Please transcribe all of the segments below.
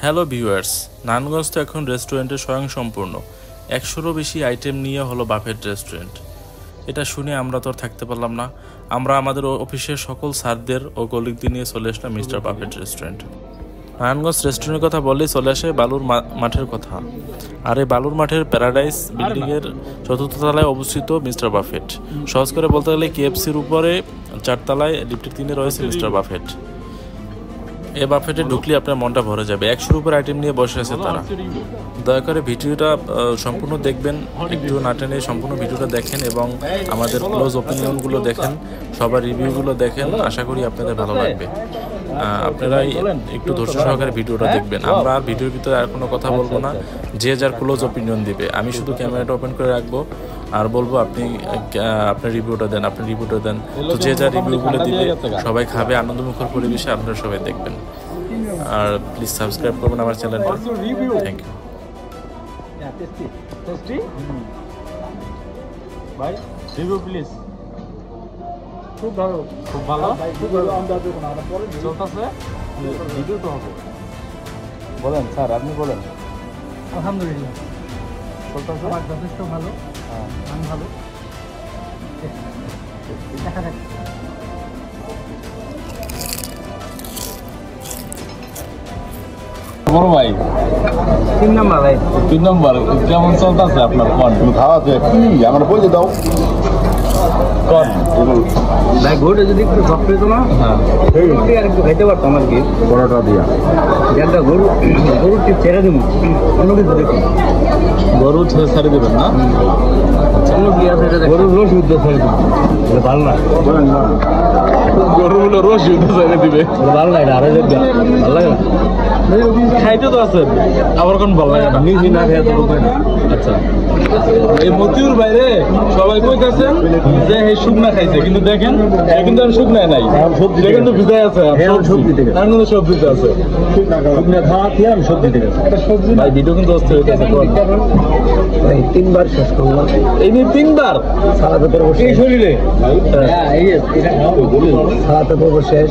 Hello viewers, Narayanganj তো এখন রেস্টুরেন্টে স্বয়ংসম্পূর্ণ। 100-রও বেশি আইটেম নিয়ে হলো বাফেট রেস্টুরেন্ট। এটা শুনে আমরা তো আর থাকতে পারলাম না। আমরা আমাদের অফিসের সকল স্যারদের ও কলিগদের নিয়ে চলে আসলাম মিস্টার বাফেট রেস্টুরেন্ট। নারায়ণগঞ্জ রেস্টুরেন্টের কথা বললেই চলে আসে বালুর মাঠের কথা। আর এই বালুর মাঠের প্যারাডাইস বিল্ডিংয়ের চতুর্থ তলায় অবস্থিত মিস্টার বাফেট। সহজ করে বলতে গেলে কেএফসির উপরে 4 তলায় লিফটের 3-এ রয়েছে মিস্টার বাফেট। এই বাফেটে ঢুকলে আপনার মনটা ভরে যাবে। 100-র উপর আইটেম নিয়ে বসে আছে তারা। দয়া করে ভিডিওটা সম্পূর্ণ দেখবেন, একটু না টেনে সম্পূর্ণ ভিডিওটা দেখেন এবং আমাদের ক্লোজ ওপিনিয়নগুলো দেখেন, সবার রিভিউগুলো দেখেন। আশা করি আপনাদের ভালো লাগবে। আপনারাই একটু ধৈর্য সহকারে ভিডিওটা দেখবেন। আমরা আর ভিডিওর ভিতরে আর কোনো কথা বলবো না, যে যার ক্লোজ ওপিনিয়ন দিবে। আমি শুধু ক্যামেরাটা ওপেন করে রাখবো আর বলবো আপনি আপনার রিভিউটা দেন। তো যে যার রিভিউগুলো দিবে, সবাই খাবে আনন্দমুখর পরিবেশে, আপনারা সবাই দেখবেন। আর প্লিজ সাবস্ক্রাইব করবেন আমার চ্যানেলটা। Thank you. ভাই রিভিউ প্লিজ। খুব ভালো চলতেছে। ভিডিও তো হবে। বলেন স্যার, আপনি বলেন। আলহামদুলিল্লাহ চলতেছে, আমার যথেষ্ট ভালো। আমি ভালো। দেখা যাক। বড় ভাই 3 নাম্বার ভাই। 3 নম্বর কেমন চলতেছে আপনার কোন খাওয়াতে কি আমার বলে দাও কোন ভাই ঘুরে যদি একটু সব পেতো না, হ্যাঁ আর একটু খাইতে পারতাম আর কি। পরোটা দিয়া একটা গরুর টিপ ছেড়ে দিব, অন্য কিছু দেখুন। গরু ছেড়ে দেবেন না? অন্য কি আছে এটা দেখুন। গরুর রস উদ্যোগ ছেড়ে দিবেন, ভালো না? গরুগুলো রস উদ্যোগ ছেড়ে দিবে, ভালো লাগে না। আরে ভালো লাগে না, খাইতে তো আছেন আবার কোন ভালো লাগে না? নিজে না খেয়ে তো রূপায় না। আচ্ছা, এই মতিউর বাইরে সবাই কইতেছেন যে এই শুকনা খাইছে, কিন্তু দেখেন এ কিন্তু আর শুকনায় নাই, সবজি কিন্তু ভিজায় আছে। তার মধ্যে সবজিতে আছে, শুকনা খাওয়া খেয়ে আমি সবজি থেকে সবজি ভাই ভিডিও কিন্তু অস্থির হইতেছে। ভাই 3বার শেষ করলাম। এই নিয়ে 3বার সালাতে পর্ব এই শরীরে সালাতে পর্ব শেষ।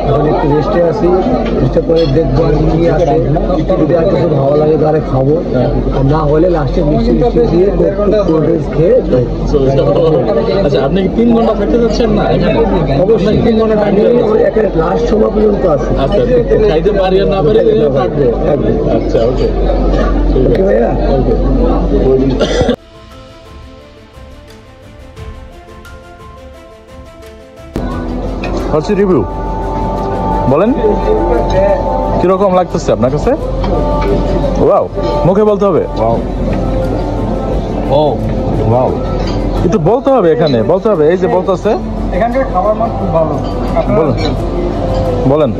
এখন একটু রেস্টে আছি, রেস্টে করে দেখবো কি আছে। যদি আর কিছু ভালো লাগে তাহলে খাবো, আর না হলে লাস্টে মিষ্টি দিয়ে কোল্ড ড্রিঙ্কস খেয়ে আচ্ছা, আপনি কি 3 ঘন্টা থাকতে যাচ্ছেন না এখানে? অবশ্যই 3 ঘন্টা টাইমে এখানে লাস্ট সময় পর্যন্ত আছে। আচ্ছা, খাইতে পারি আর না পারি থাকবে। আচ্ছা, ওকে ওকে ভাইয়া। হচ্ছে রিভিউ বলেন, কিরকম লাগতেছে আপনার কাছে? ওয়াও, মুখে বলতে হবে। ওয়াও, ও ওয়াও, একটু বলতে হবে, এখানে বলতে হবে। এই যে বলতেছে এখানকার খাবার মান খুব ভালো। বলেন বলেন,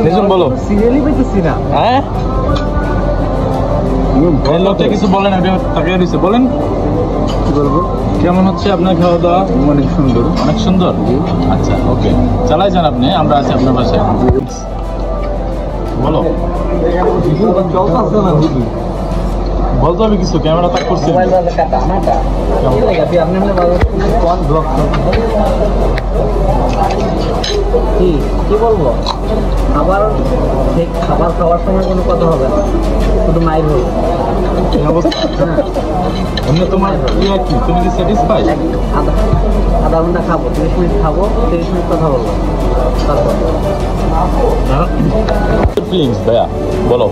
নিজুন বলো। সিরিয়ালি পাইতেছি না। হ্যাঁ, এই লোকটা কিছু বলেন, তাকে দিচ্ছে বলেন। কি বলবো? কেমন হচ্ছে আপনার খাওয়া দাওয়া? অনেক সুন্দর। অনেক সুন্দর। আচ্ছা, ওকে, চালাই যান আপনি, আমরা আছি আপনার বাসায়। বলো, বলতে হবে কিছু। ক্যামেরা তাক করছি। কি বলবো? খাবার খাওয়ার সময় কোনো কথা হবে না, শুধু মাইর হবে। অন্য তোমার ইয়ে কি, তুমি কি স্যাটিসফাই? আধা ঘন্টা খাবো, 30 মিনিট খাবো, 30 মিনিট কথা বলবো, তারপর ফিলিংস ভাইয়া বলো।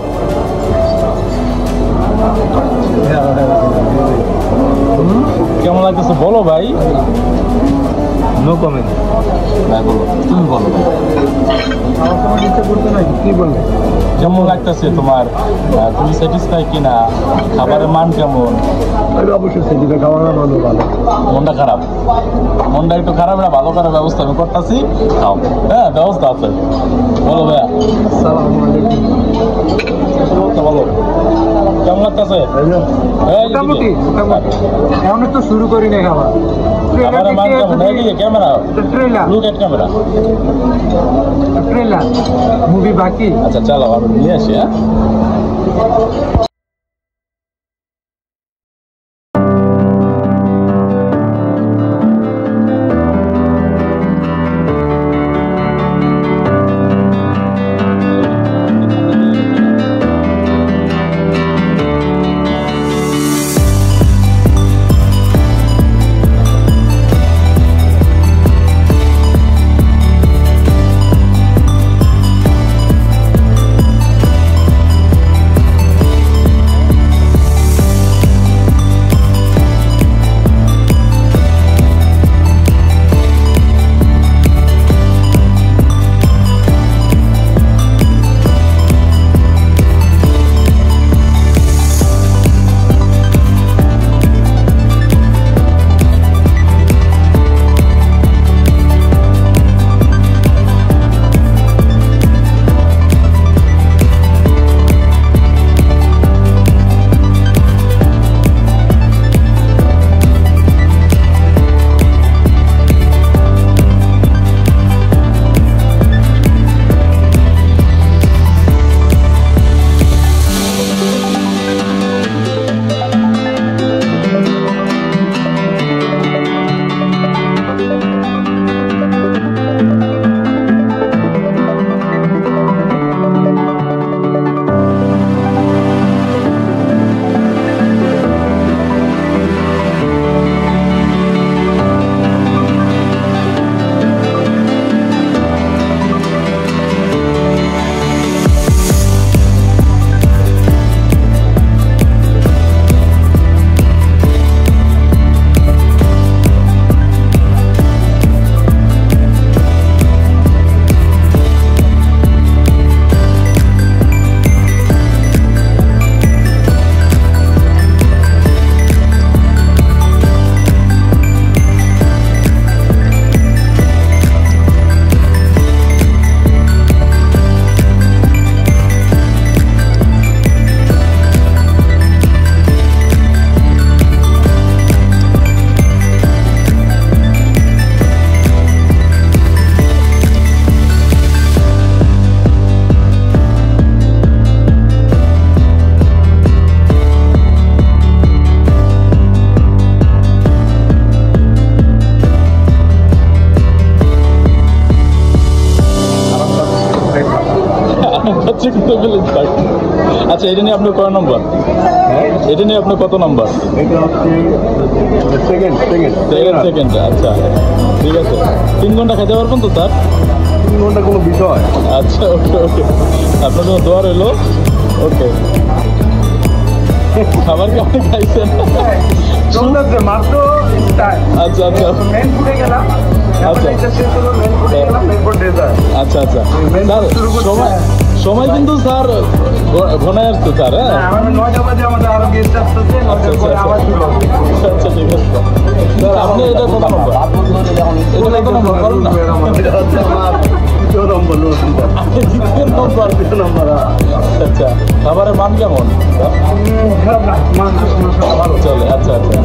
কেমন লাগতেছে বলো ভাই। No comment. ভাই বলো, তুমি বলো। কি বলবো? কেমন লাগতেছে তোমার? তুমি স্যাটিসফাই কিনা? খাবারের মান কেমন? অবশ্যই সেদিকে খাওয়ার মান ভালো। মনটা খারাপ, মনটা একটু খারাপ, এটা ভালো করার ব্যবস্থা আমি করতেছি। খাও, হ্যাঁ ব্যবস্থা আছে। বলো ভাইয়া। আসসালামু আলাইকুম। বলো কেমন লাগতেছে? মোটামুটি এখন তো শুরু করি না খাবার। খাবারের মান কেমন? Camera, look at camera. Trailer movie বাকি। আচ্ছা চলো, আমি নিয়ে আসি। হ্যাঁ। আচ্ছা, এটা নিয়ে আপনার কয় নম্বর? এটা নিয়ে আপনার কত নম্বর? এটা হচ্ছে সেকেন্ড। আচ্ছা, ঠিক আছে। 3 ঘন্টা খেতে পারবেন তো স্যার? 3 ঘন্টা কোনো বিষয়। আচ্ছা, ওকে। আপনার জন্য দোয়া রইল। ওকে, খাবার কেমন খাইছেন? মাত্র আচ্ছা আচ্ছা মেন ফুটে গেলাম, আচ্ছা আচ্ছা আচ্ছা স্যার, সময় কিন্তু স্যার ঘনায় আসছে স্যার। হ্যাঁ, 9টা বাজে আমাদের আরো গেস্ট আসতেছে, আবার শুরু হবে। আচ্ছা, ঠিক আছে স্যার। আপনি এটা কত নম্বর? এটা কত নম্বর বলুন না। আচ্ছা, খাবারের মান কেমন? খারাপ না, ভালো চলে। আচ্ছা আচ্ছা।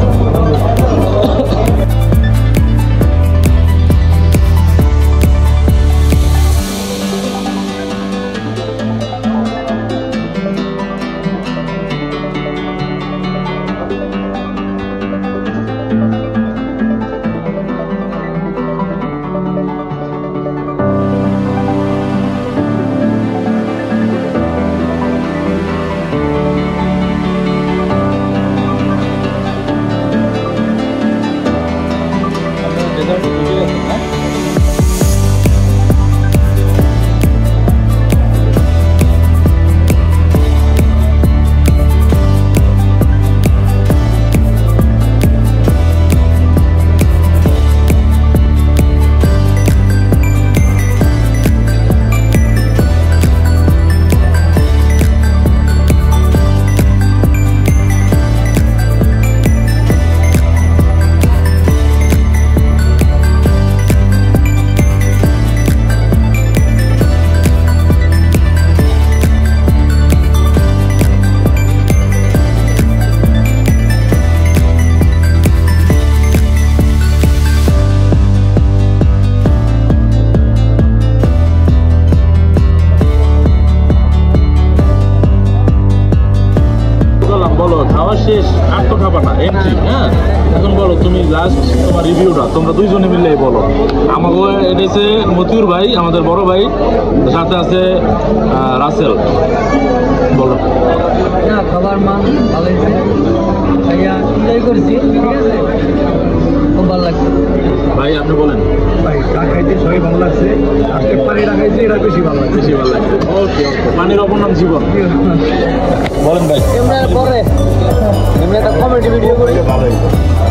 শেষ, আর তো খাবা না, এন্ট্রি। হ্যাঁ, এখন বলো তুমি লাস্ট তোমার রিভিউটা, তোমরা দুইজনে মিলে বলো। আমাকে এটা হচ্ছে মতিউর ভাই, আমাদের বড় ভাই, সাথে আছে রাসেল। বলো। না, খাবার মান ভালো হয়েছে, এনজয় করছি, ঠিক আছে, খুব ভালো লাগছে। ভাই আপনি বলেন। ভাই চা খাইতে সবাই ভালো লাগছে, আজকে পানিটা খাইছে, এটা বেশি ভালো লাগছে। বেশি ভালো লাগছে। ওকে ওকে, পানির অপর নাম জীবন। বলেন ভাই। পরে আমরা একটা কমেডি ভিডিও করি,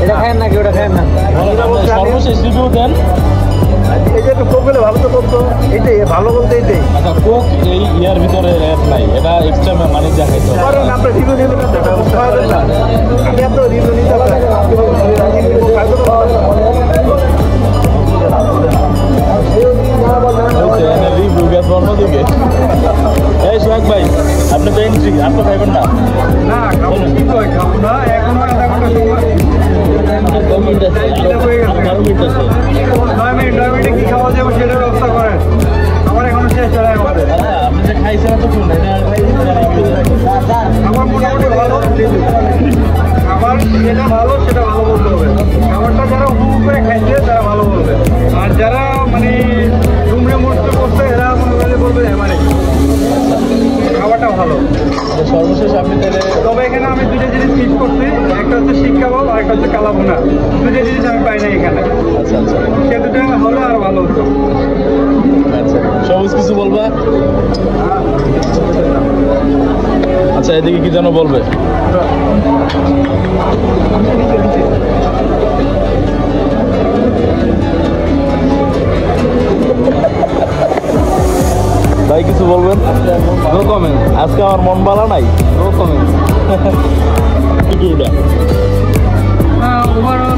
এটা খায় নাকি ওটা খায় না, সর্বশেষ রিভিউ দেন। এটা একটু কোক হলে ভালো তো করতো, এইটাই ভালো বলতে এইটাই। আচ্ছা, কোক এই ইয়ার ভিতরে অ্যাড নাই, এটা এক্সট্রা মানে যা খাইতে হবে। কারণ আপনি রিভিউ নিতে পারেন, আমি এত রিভিউ নিতে পারি। রিভিউ গ্যাস অন্যদিকে। এই সোহাগ ভাই, আপনি তো এন্ট্রি, আর তো খাইবেন না। না খাবো, কি কয় খাবো না, এখন আধা ঘন্টা সময়, 9 মিনিটে কি খাওয়া যাবে সেটার ব্যবস্থা করেন, আমার এখনো শেষ চলে আমাদের। আপনি যে খাইছেন তো শুন, আমার মোটামুটি ভালো, খাবার যেটা ভালো সেটা ভালো বলতে হবে, খাবারটা যারা উপভোগ করে খাইছে তারা ভালো বলবে, আর যারা মানে রুমে মস্ত করছে এরা মনে করে বলবে মানে খাবারটা ভালো। সর্বশেষ আপনি তাহলে, তবে এখানে আমি দুটো জিনিস মিস করছি, একটা হচ্ছে শিক কাবাব আর একটা হচ্ছে কালাভুনা, দুটো জিনিস আমি পাই না এখানে। আচ্ছা আচ্ছা সে দুটো হলে আর ভালো হতো। আচ্ছা, সবুজ কিছু বলবা? আচ্ছা, এদিকে কি যেন বলবে? ভাই কিছু বলবেন? No comment. আজকে আমার মন ভালো নাই। No comment. ওভারঅল